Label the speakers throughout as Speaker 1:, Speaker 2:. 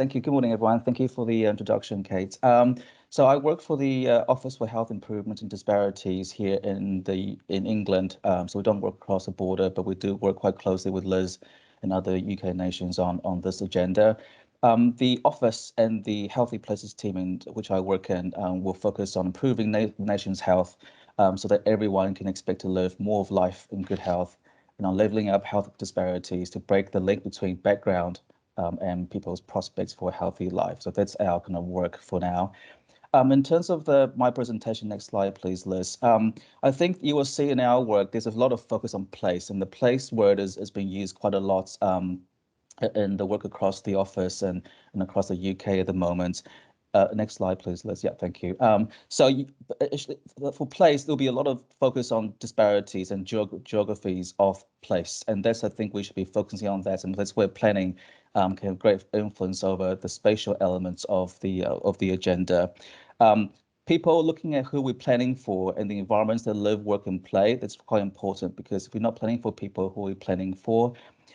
Speaker 1: Thank you. Good morning, everyone. Thank you for the introduction, Kate. So I work for the Office for Health Improvement and Disparities here in England. So we don't work across the border, but we do work quite closely with Liz and other UK nations on this agenda. The office and the Healthy Places team in which I work in will focus on improving the nation's health so that everyone can expect to live more of life in good health and on leveling up health disparities to break the link between background and people's prospects for a healthy life. So that's our kind of work for now. In terms of my presentation, next slide, please, Liz. I think you will see in our work, there's a lot of focus on place, and the place word is being used quite a lot in the work across the office and across the UK at the moment. Next slide, please, Liz. Yeah, thank you. For place, there'll be a lot of focus on disparities and geographies of place, and that's I think we should be focusing on that, and that's where planning can have great influence over the spatial elements of the agenda. People looking at who we're planning for and the environments that live, work, and play, that's quite important because if we're not planning for people, who are we planning for?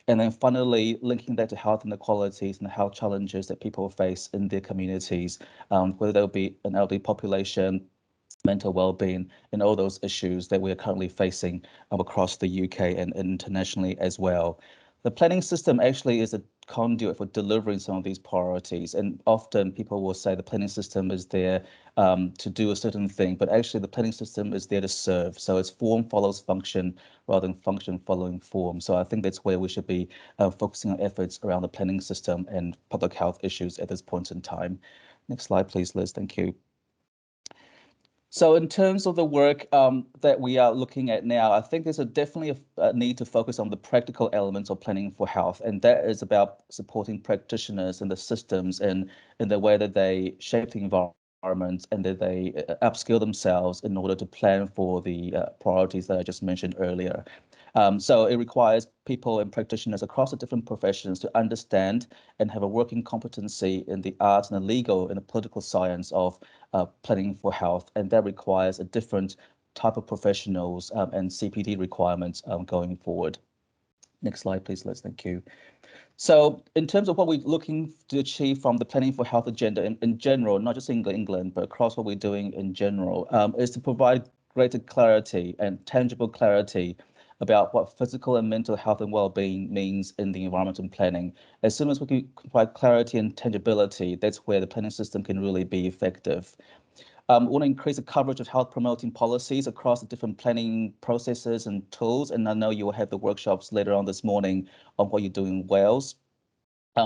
Speaker 1: And then finally, linking that to health inequalities and health challenges that people face in their communities, whether they'll be an elderly population, mental well-being, and all those issues that we are currently facing across the UK and internationally as well. The planning system actually is a conduit for delivering some of these priorities. And often people will say the planning system is there to do a certain thing, but actually the planning system is there to serve. So it's form follows function rather than function following form. So I think that's where we should be focusing our efforts around the planning system and public health issues at this point in time. Next slide, please, Liz. Thank you. So in terms of the work that we are looking at now, I think there's definitely a need to focus on the practical elements of planning for health, and that is about supporting practitioners and the systems and in the way that they shape the environment and that they upskill themselves in order to plan for the priorities that I just mentioned earlier. So it requires people and practitioners across the different professions to understand and have a working competency in the arts and the legal and the political science of planning for health. And that requires a different type of professionals and CPD requirements going forward. Next slide, please, Liz. Thank you. So in terms of what we're looking to achieve from the Planning for Health agenda in general, not just England, but across what we're doing in general, is to provide greater clarity and tangible clarity about what physical and mental health and well-being means in the environment and planning. As soon as we can provide clarity and tangibility, that's where the planning system can really be effective. We want to increase the coverage of health promoting policies across the different planning processes and tools. And I know you will have the workshops later on this morning on what you're doing in Wales.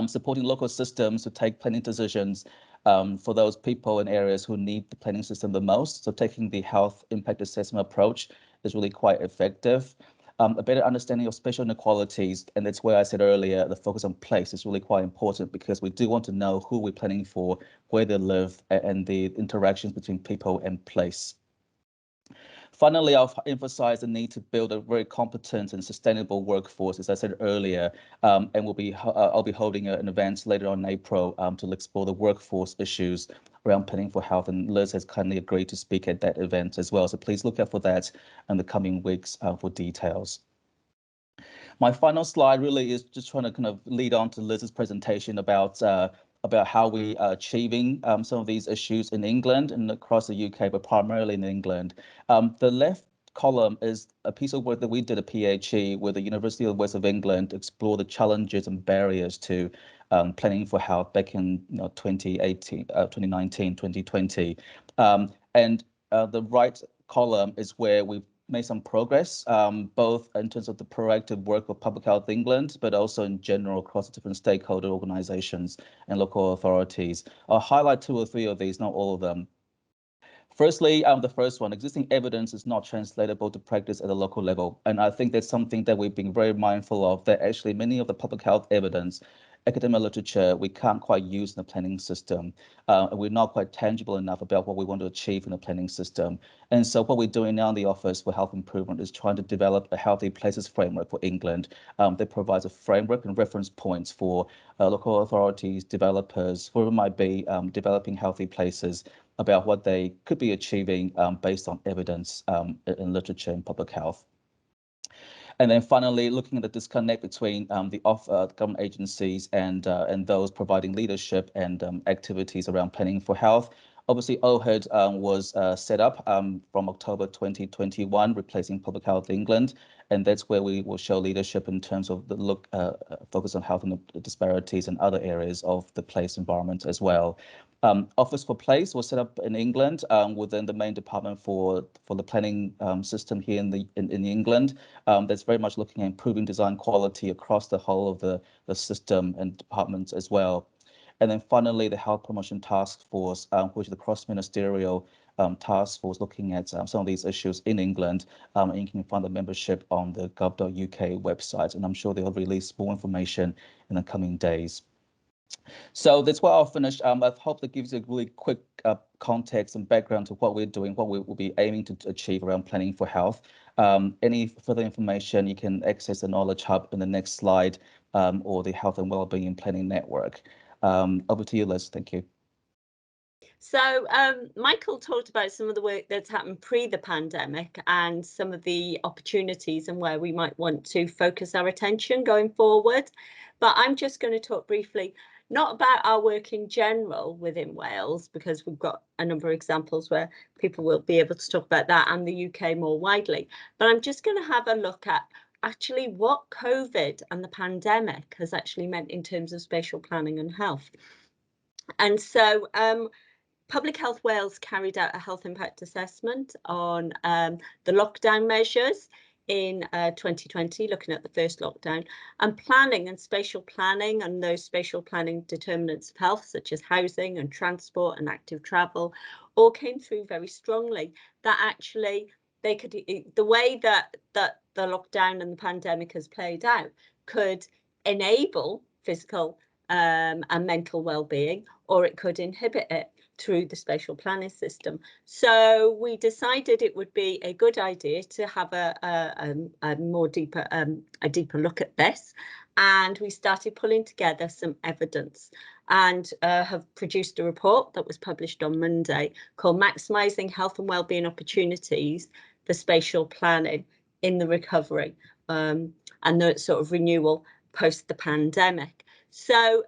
Speaker 1: Supporting local systems to take planning decisions for those people in areas who need the planning system the most. So taking the health impact assessment approach is really quite effective. A better understanding of spatial inequalities, and that's where I said earlier, the focus on place is really quite important because we do want to know who we're planning for, where they live, and the interactions between people and place. Finally, I'll emphasize the need to build a very competent and sustainable workforce, as I said earlier, and I'll be holding an event later on in April to explore the workforce issues around planning for health, and Liz has kindly agreed to speak at that event as well. So please look out for that in the coming weeks for details. My final slide really is just trying to kind of lead on to Liz's presentation about how we are achieving some of these issues in England and across the UK, but primarily in England. The left column is a piece of work that we did at PhD with the University of the West of England to explore the challenges and barriers to planning for health back in 2018, 2019, 2020. And the right column is where we've made some progress, both in terms of the proactive work of Public Health England, but also in general across different stakeholder organizations and local authorities. I'll highlight 2 or 3 of these, not all of them. Firstly, the first one, existing evidence is not translatable to practice at a local level. And I think that's something that we've been very mindful of, that actually many of the public health evidence, academic literature, we can't quite use in the planning system. We're not quite tangible enough about what we want to achieve in the planning system. And so what we're doing now in the Office for Health Improvement is trying to develop a healthy places framework for England that provides a framework and reference points for local authorities, developers, whoever might be developing healthy places, about what they could be achieving based on evidence in literature and public health. And then finally, looking at the disconnect between the government agencies and those providing leadership and activities around planning for health. Obviously, OHID was set up from October 2021, replacing Public Health England, and that's where we will show leadership in terms of the focus on health and the disparities and other areas of the place environment as well. Office for Place was set up in England within the main department for the planning system here in England. That's very much looking at improving design quality across the whole of the system and departments as well. And then finally, the Health Promotion Task Force, which is the cross-ministerial task force looking at some of these issues in England. And you can find the membership on the gov.uk website, and I'm sure they'll release more information in the coming days. So that's where I'll finish. I hope that gives you a really quick context and background to what we're doing, what we will be aiming to achieve around planning for health. Any further information, you can access the Knowledge Hub in the next slide, or the Health and Wellbeing Planning Network. Over to you, Liz. Thank you.
Speaker 2: So Michael talked about some of the work that's happened pre the pandemic and some of the opportunities and where we might want to focus our attention going forward. But I'm just going to talk briefly, not about our work in general within Wales, because we've got a number of examples where people will be able to talk about that and the UK more widely. But I'm just going to have a look at actually what COVID and the pandemic has actually meant in terms of spatial planning and health. And so Public Health Wales carried out a health impact assessment on the lockdown measures in 2020, looking at the first lockdown, and planning and spatial planning and those spatial planning determinants of health, such as housing and transport and active travel, all came through very strongly. That actually they could, the way that the lockdown and the pandemic has played out could enable physical and mental well-being, or it could inhibit it through the spatial planning system. So we decided it would be a good idea to have a deeper look at this, and we started pulling together some evidence and have produced a report that was published on Monday called Maximising Health and Wellbeing Opportunities for Spatial Planning in the Recovery and the sort of renewal post the pandemic. So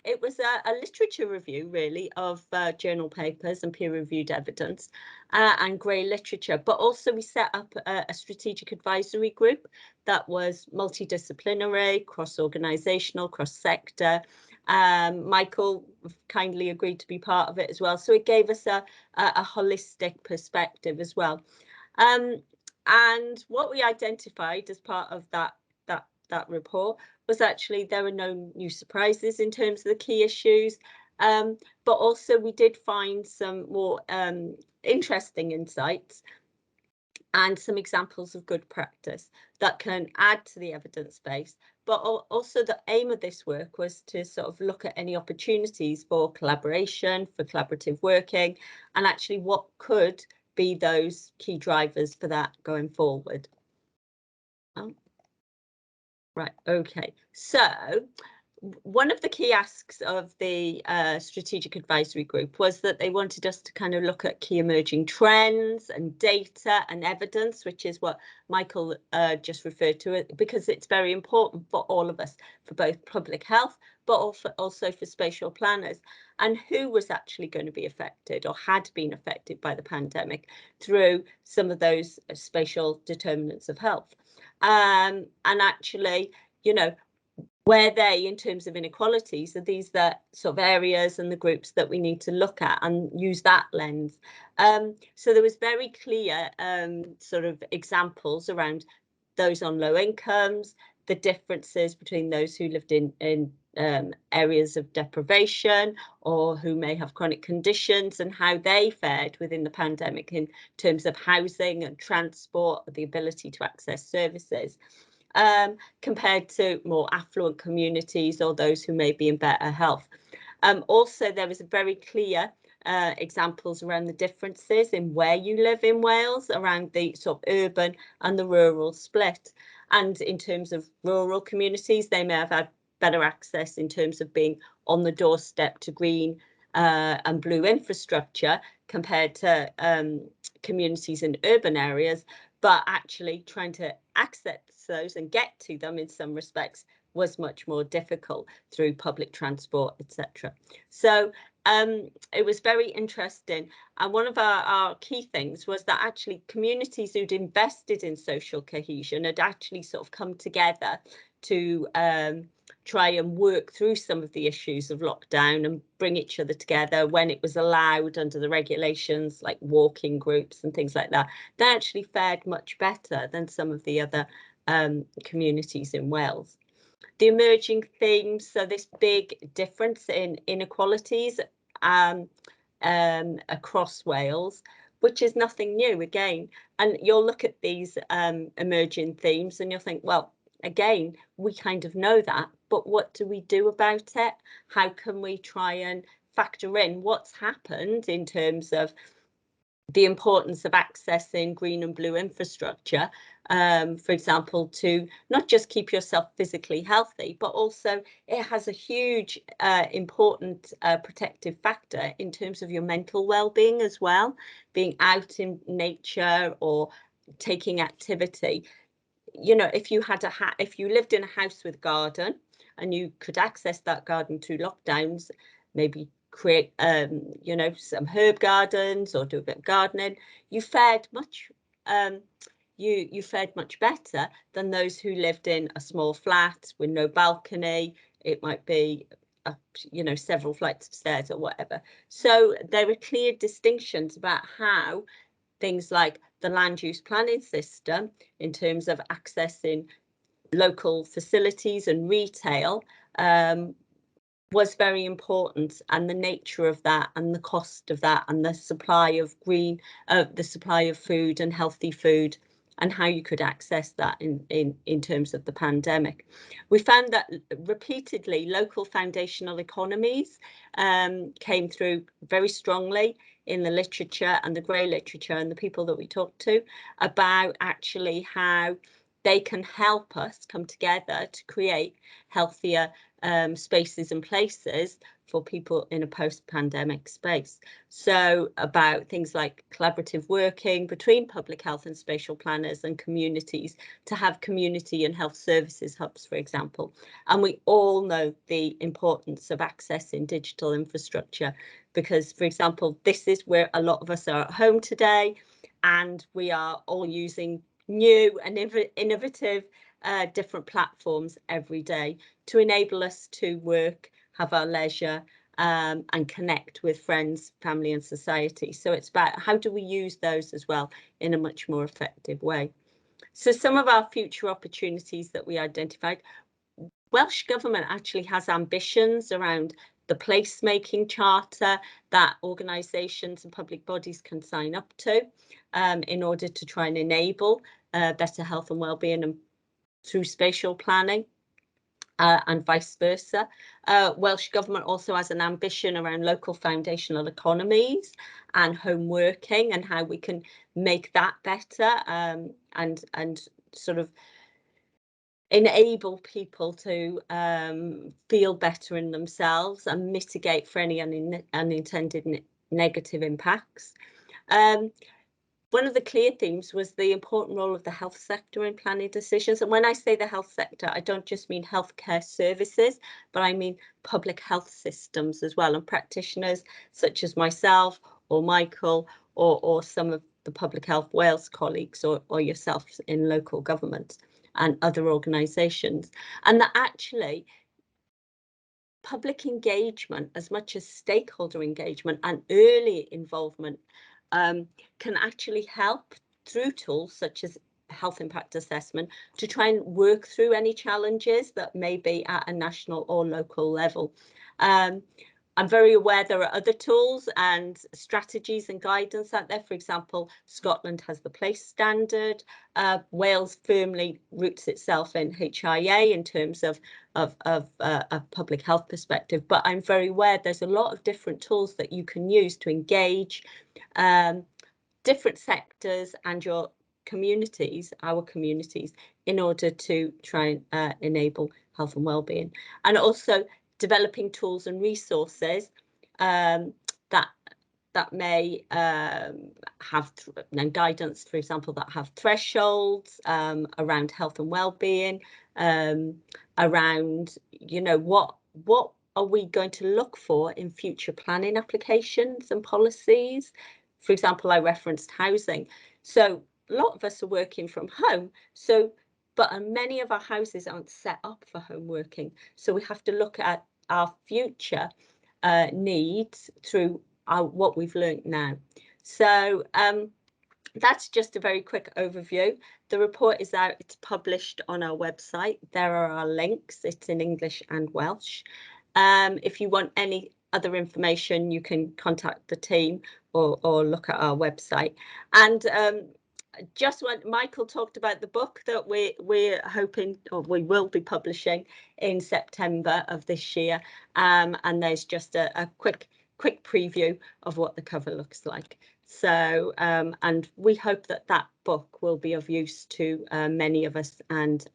Speaker 2: it was a literature review, really, of journal papers and peer-reviewed evidence and grey literature. But also we set up a strategic advisory group that was multidisciplinary, cross-organisational, cross-sector. Michael kindly agreed to be part of it as well. So it gave us a holistic perspective as well. And what we identified as part of that report was actually there are no new surprises in terms of the key issues, but also we did find some more interesting insights and some examples of good practice that can add to the evidence base. But also the aim of this work was to sort of look at any opportunities for collaboration, for collaborative working, and actually what could be those key drivers for that going forward. Right, okay. So one of the key asks of the strategic advisory group was that they wanted us to kind of look at key emerging trends and data and evidence, which is what Michael just referred to, because it's very important for all of us, for both public health, but also for spatial planners, and who was actually going to be affected or had been affected by the pandemic through some of those spatial determinants of health. And actually, you know, where they, in terms of inequalities, are these the sort of areas and the groups that we need to look at and use that lens. So there was very clear sort of examples around those on low incomes, the differences between those who lived in areas of deprivation or who may have chronic conditions, and how they fared within the pandemic in terms of housing and transport, the ability to access services, compared to more affluent communities or those who may be in better health. Also, there was a very clear examples around the differences in where you live in Wales, around the sort of urban and the rural split. And in terms of rural communities, they may have had better access in terms of being on the doorstep to green and blue infrastructure compared to communities in urban areas. but actually trying to access those and get to them in some respects was much more difficult through public transport, etc. So it was very interesting. And one of our key things was that actually communities who'd invested in social cohesion had actually sort of come together to try and work through some of the issues of lockdown and bring each other together when it was allowed under the regulations, like walking groups and things like that. They actually fared much better than some of the other communities in Wales. The emerging themes, so this big difference in inequalities across Wales, which is nothing new again. And you'll look at these emerging themes and you'll think, well, again, we kind of know that, but what do we do about it? How can we try and factor in what's happened in terms of the importance of accessing green and blue infrastructure, for example, to not just keep yourself physically healthy, but also it has a huge important protective factor in terms of your mental well-being as well. Being out in nature or taking activity. You know, if you had if you lived in a house with a garden and you could access that garden through lockdowns, maybe create you know, some herb gardens or do a bit of gardening, you fared much you fared much better than those who lived in a small flat with no balcony. It might be you know, several flights of stairs or whatever. So there are clear distinctions about how things like the land use planning system in terms of accessing local facilities and retail was very important, and the nature of that and the cost of that and the supply of the supply of food and healthy food and how you could access that in terms of the pandemic. We found that repeatedly local foundational economies came through very strongly in the literature and the grey literature and the people that we talked to about actually how they can help us come together to create healthier spaces and places for people in a post-pandemic space. So about things like collaborative working between public health and spatial planners and communities to have community and health services hubs, for example. And we all know the importance of accessing digital infrastructure because, for example, this is where a lot of us are at home today and we are all using new and innovative different platforms every day to enable us to work, have our leisure, and connect with friends, family and society. So it's about how do we use those as well in a much more effective way. So some of our future opportunities that we identified, Welsh Government actually has ambitions around the placemaking charter that organisations and public bodies can sign up to in order to try and enable better health and wellbeing and through spatial planning. And vice versa. Welsh Government also has an ambition around local foundational economies and home working and how we can make that better and sort of enable people to feel better in themselves and mitigate for any unintended negative impacts. One of the clear themes was the important role of the health sector in planning decisions. And when I say the health sector, I don't just mean healthcare services, but I mean public health systems as well. And practitioners such as myself or Michael or some of the Public Health Wales colleagues or yourself in local government and other organisations. And that actually public engagement, as much as stakeholder engagement and early involvement, can actually help through tools such as health impact assessment to try and work through any challenges that may be at a national or local level. I'm very aware there are other tools and strategies and guidance out there. For example, Scotland has the place standard. Wales firmly roots itself in HIA in terms of a public health perspective. But I'm very aware there's a lot of different tools that you can use to engage different sectors and your communities, our communities, in order to try and enable health and wellbeing. And also developing tools and resources that that may have guidance, for example, that have thresholds around health and well-being, around, you know, what are we going to look for in future planning applications and policies? For example, I referenced housing. So a lot of us are working from home. But many of our houses aren't set up for home working. So we have to look at our future needs through what we've learned now. So that's just a very quick overview. The report is out, it's published on our website. There are our links, it's in English and Welsh. If you want any other information, you can contact the team or look at our website. And just when Michael talked about the book that we're hoping, or we will be publishing in September of this year, and there's just a quick preview of what the cover looks like. So and we hope that that book will be of use to many of us and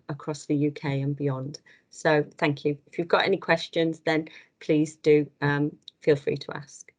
Speaker 2: across the UK and beyond. So thank you. If you've got any questions, then please do feel free to ask.